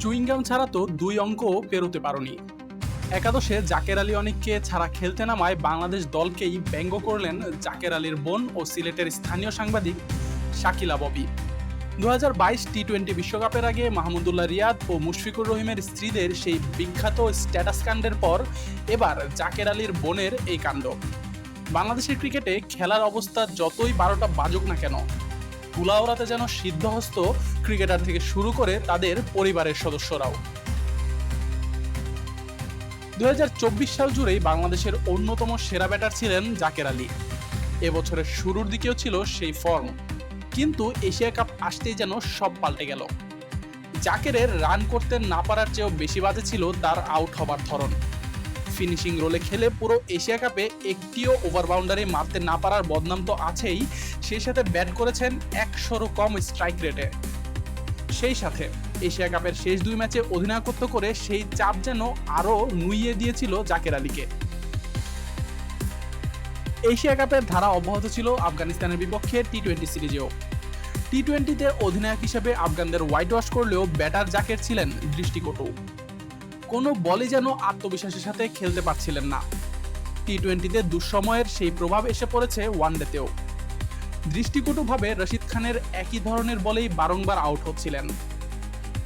Chewing gum ছাড়া তো ২ অঙ্কও পেরোতে পারোনি। একাদশে জাকের আলী অনেককে ছাড়া খেলতে নামায় বাংলাদেশ দলকেই ব্যঙ্গ করলেন জাকের আলীর বোন ও সিলেটের স্থানীয় সাংবাদিক শাকিলা ববি। ২০২২ টি-20 বিশ্বকাপের আগে মাহমুদুল্লাহ রিয়াদ ও মুশফিকুর রহিমের স্ত্রীদের সেই বিখ্যাত স্ট্যাটাস কাণ্ডের পর এবার জাকের আলীর বোনের এই কাণ্ড। বাংলাদেশের ক্রিকেটে খেলার অবস্থা যতই ১২টা বাজুক না কেন, তুলা ওড়াতে যেন সিদ্ধহস্ত ক্রিকেটার থেকে শুরু করে তাদের পরিবারের সদস্যরাও। ২০২৪ সাল জুড়েই বাংলাদেশের অন্যতম সেরা ব্যাটার ছিলেন জাকের আলী। এবছরের শুরুর দিকেও ছিল সেই ফর্ম, কিন্তু এশিয়া কাপ আসতেই যেন সব পাল্টে গেল। জাকেরের রান করতে না পারার চেয়েও বেশি বাজে ছিল তার আউট হবার ধরন। ফিনিশিং রোলে খেলে পুরো এশিয়া কাপে একটিও ওভার বাউন্ডারি মারতে না পারার বদনাম তো আছেই, সেই সাথে ব্যাট করেছেন ১০০রও কম স্ট্রাইক রেটে। সেই সাথে এশিয়া কাপের শেষ ২ ম্যাচে অধিনায়কত্ব করে সেই চাপ যেন আরও নুইয়ে দিয়েছিল জাকের আলীকে। এশিয়া কাপের ধারা অব্যাহত ছিল আফগানিস্তানের বিপক্ষে টি-20 সিরিজেও। টি-20তে অধিনায়ক হিসেবে আফগানদের হোয়াইট ওয়াশ করলেও ব্যাটার জাকের ছিলেন দৃষ্টিকটু। কোনো বলই যেন আত্মবিশ্বাসের সাথে খেলতে পারছিলেন না। টি-20তে দুঃসময়ের সেই প্রভাব এসে পড়েছে ওয়ানডেতেও। দৃষ্টিকটুভাবে রশিদ খানের একই ধরনের বলেই বারংবার আউট হচ্ছিলেন।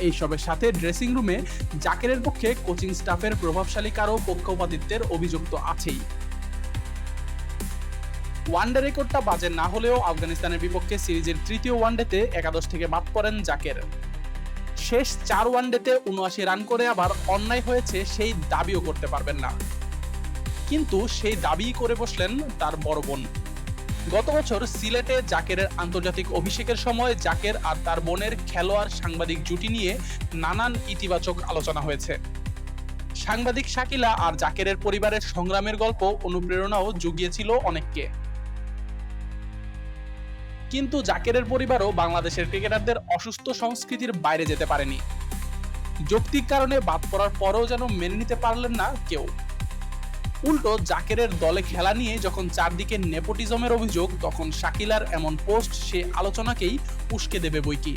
এইসবের সাথে ড্রেসিং রুমে জাকেরের পক্ষে কোচিং স্টাফের প্রভাবশালী কারো পক্ষপাতিত্বের অভিযোগ তো আছেই। ওয়ানডে রেকর্ডটা বাজে না হলেও আফগানিস্তানের বিপক্ষে সিরিজের তৃতীয় ওয়ানডেতে একাদশ থেকে বাদ পড়েন জাকের। শেষ ৪ ওয়ানডেতে ৭৯ রান করে আবার অন্যায় হয়েছে সেই দাবিও করতে পারবেন না, কিন্তু সেই দাবিই করে বসলেন তার বড় বোন। গত বছর সিলেটে জাকেরের আন্তর্জাতিক অভিষেকের সময় জাকের আর তার বোনের খেলোয়াড় সাংবাদিক জুটি নিয়ে নানান ইতিবাচক আলোচনা হয়েছে। সাংবাদিক শাকিলা আর জাকেরের পরিবারের সংগ্রামের গল্প অনুপ্রেরণাও জুগিয়েছিল অনেককে। কিন্তু জাকেরের পরিবারও বাংলাদেশের ক্রিকেটারদের অসুস্থ সংস্কৃতির বাইরে যেতে পারেনি। যৌক্তিক কারণে বাদ পড়ার পরেও যেন মেনে নিতে পারলেন না কেউ। উল্টো জাকেরের দলে খেলা নিয়ে যখন চারদিকে নেপোটিজমের অভিযোগ, তখন শাকিলার এমন পোস্ট সে আলোচনাকেই উস্কে দেবে বইকি।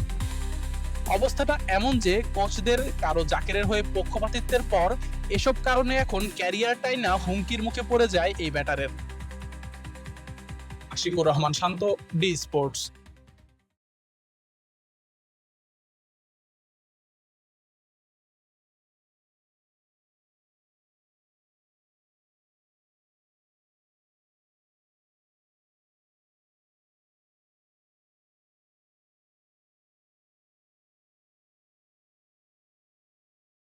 অবস্থাটা এমন যে কোচদের কারো জাকেরের হয়ে পক্ষপাতিত্বের পর এসব কারণে এখন ক্যারিয়ারটাই না হুমকির মুখে পড়ে যায় এই ব্যাটারের। আশিকুর রহমান শান্ত, ডি স্পোর্টস।